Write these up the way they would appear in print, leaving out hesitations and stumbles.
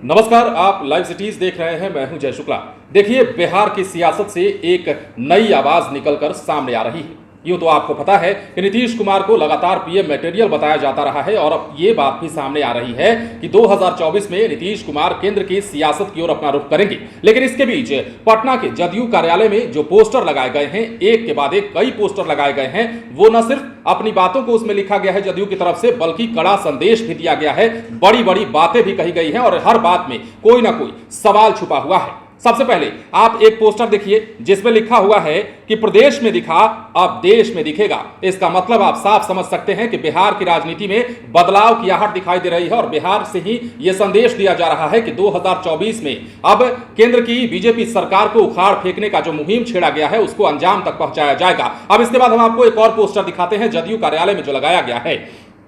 नमस्कार, आप live cities देख रहे हैं। मैं हूं जय शुक्ला। देखिए, बिहार की सियासत से एक नई आवाज निकलकर सामने आ रही है। यूं तो आपको पता है कि नीतीश कुमार को लगातार पीएम मटेरियल बताया जाता रहा है और अब ये बात भी सामने आ रही है कि 2024 में नीतीश कुमार केंद्र की सियासत की ओर अपना रुख करेंगे। लेकिन इसके बीच पटना के जदयू कार्यालय में जो पोस्टर लगाए गए हैं, एक के बाद एक कई पोस्टर लगाए गए हैं, वो न सिर्फ अपनी बातों को उसमें लिखा गया है जदयू की तरफ से, बल्कि कड़ा संदेश भी दिया गया है, बड़ी बड़ी बातें भी कही गई हैं और हर बात में कोई ना कोई सवाल छुपा हुआ है। सबसे पहले आप एक पोस्टर देखिए जिसमें लिखा हुआ है कि प्रदेश में दिखा अब देश में दिखेगा। इसका मतलब आप साफ समझ सकते हैं कि बिहार की राजनीति में बदलाव की आहट दिखाई दे रही है और बिहार से ही यह संदेश दिया जा रहा है कि 2024 में अब केंद्र की बीजेपी सरकार को उखाड़ फेंकने का जो मुहिम छेड़ा गया है उसको अंजाम तक पहुंचाया जाएगा। अब इसके बाद हम आपको एक और पोस्टर दिखाते हैं जदयू कार्यालय में जो लगाया गया है।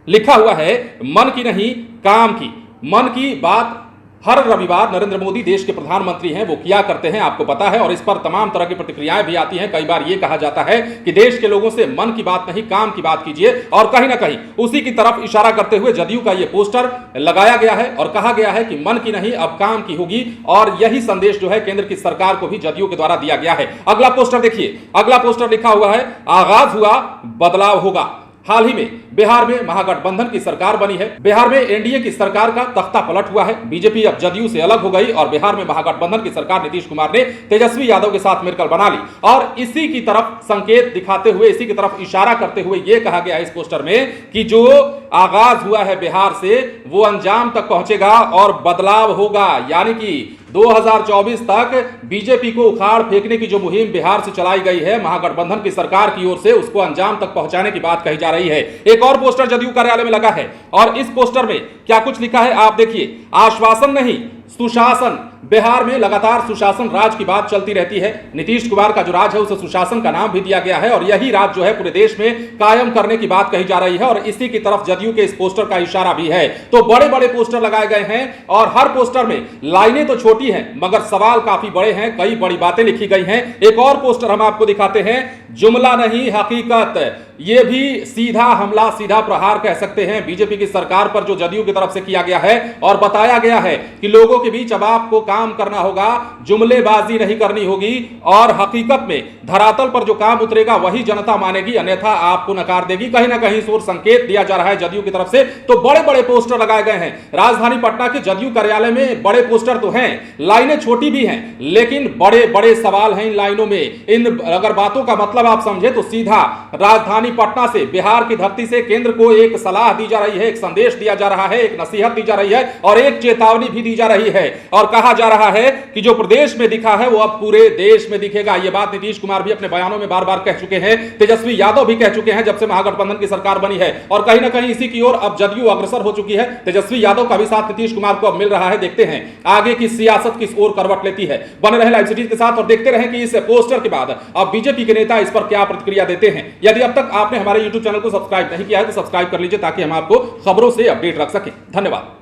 लिखा हुआ है मन की नहीं काम की। मन की बात हर रविवार नरेंद्र मोदी देश के प्रधानमंत्री हैं, वो किया करते हैं, आपको पता है, और इस पर तमाम तरह की प्रतिक्रियाएं भी आती हैं। कई बार ये कहा जाता है कि देश के लोगों से मन की बात नहीं काम की बात कीजिए, और कहीं ना कहीं उसी की तरफ इशारा करते हुए जदयू का ये पोस्टर लगाया गया है और कहा गया है कि मन की नहीं अब काम की होगी। और यही संदेश जो है केंद्र की सरकार को भी जदयू के द्वारा दिया गया है। अगला पोस्टर देखिए, अगला पोस्टर लिखा हुआ है आगाज हुआ बदलाव होगा। हाल ही में बिहार में महागठबंधन की सरकार बनी है। बिहार में एनडीए की सरकार का तख्ता पलट हुआ है। बीजेपी अब जदयू से अलग हो गई और बिहार में महागठबंधन की सरकार नीतीश कुमार ने तेजस्वी यादव के साथ मिलकर बना ली। और इसी की तरफ संकेत दिखाते हुए, इसी की तरफ इशारा करते हुए यह कहा गया है इस पोस्टर में कि जो आगाज हुआ है बिहार से वो अंजाम तक पहुंचेगा और बदलाव होगा। यानी कि 2024 तक बीजेपी को उखाड़ फेंकने की जो मुहिम बिहार से चलाई गई है महागठबंधन की सरकार की ओर से, उसको अंजाम तक पहुंचाने की बात कही जा रही है। एक और पोस्टर जदयू कार्यालय में लगा है और इस पोस्टर में क्या कुछ लिखा है आप देखिए, आश्वासन नहीं सुशासन। बिहार में लगातार सुशासन राज की बात चलती रहती है। नीतीश कुमार का जो राज है उसे सुशासन का नाम भी दिया गया है और यही राज जो है पूरे देश में कायम करने की बात कही जा रही है और इसी की तरफ जदयू के इस पोस्टर का इशारा भी है। तो बड़े बड़े पोस्टर लगाए गए हैं और हर पोस्टर में लाइनें तो छोटी हैं मगर सवाल काफी बड़े हैं, कई बड़ी बातें लिखी गई हैं। एक और पोस्टर हम आपको दिखाते हैं, जुमला नहीं हकीकत। यह भी सीधा हमला, सीधा प्रहार कह सकते हैं बीजेपी की सरकार पर जो जदयू की तरफ से किया गया है और बताया गया है कि लोगों के बीच अब आपको काम करना होगा, जुमलेबाजी नहीं करनी होगी और हकीकत में धरातल पर जो काम उतरेगा वही जनता मानेगी, अन्यथा आपको नकार देगी। कहीं ना कहीं शोर संकेत दिया जा रहा है जदयू की तरफ से। तो बड़े बड़े पोस्टर लगाए गए हैं। राजधानी पटना के जदयू कार्यालय में बड़े पोस्टर तो हैं, लाइनें छोटी भी हैं, लेकिन बड़े बड़े सवाल हैं इन लाइनों में। इन अगर बातों का मतलब आप समझे तो सीधा राजधानी पटना से, बिहार की धरती से केंद्र को एक सलाह दी जा रही है, एक संदेश दिया जा रहा है, एक नसीहत दी जा रही है और एक चेतावनी भी दी जा रही है। और कहा जा रहा है कि जो प्रदेश में दिखा है वो अब पूरे देश में दिखेगा। यह बात नीतीश कुमार भी अपने बयानों में बार बार कह चुके हैं, तेजस्वी यादव भी कह चुके हैं जब से महागठबंधन की सरकार बनी है। और कहीं ना कहीं इसी की ओर अब जदयू अग्रसर हो चुकी है। तेजस्वी यादव का भी साथ नीतीश कुमार को अब मिल रहा है। देखते हैं आगे की सियासत किस ओर करवट लेती है। बने रहे लाइव सिटीज के साथ और देखते रहे कि इस पोस्टर के बाद अब बीजेपी के नेता इस पर क्या प्रतिक्रिया देते हैं। यदि अब तक आपने हमारे यूट्यूब चैनल को सब्सक्राइब नहीं किया है तो सब्सक्राइब कर लीजिए ताकि हम आपको खबरों से अपडेट रख सकें। धन्यवाद।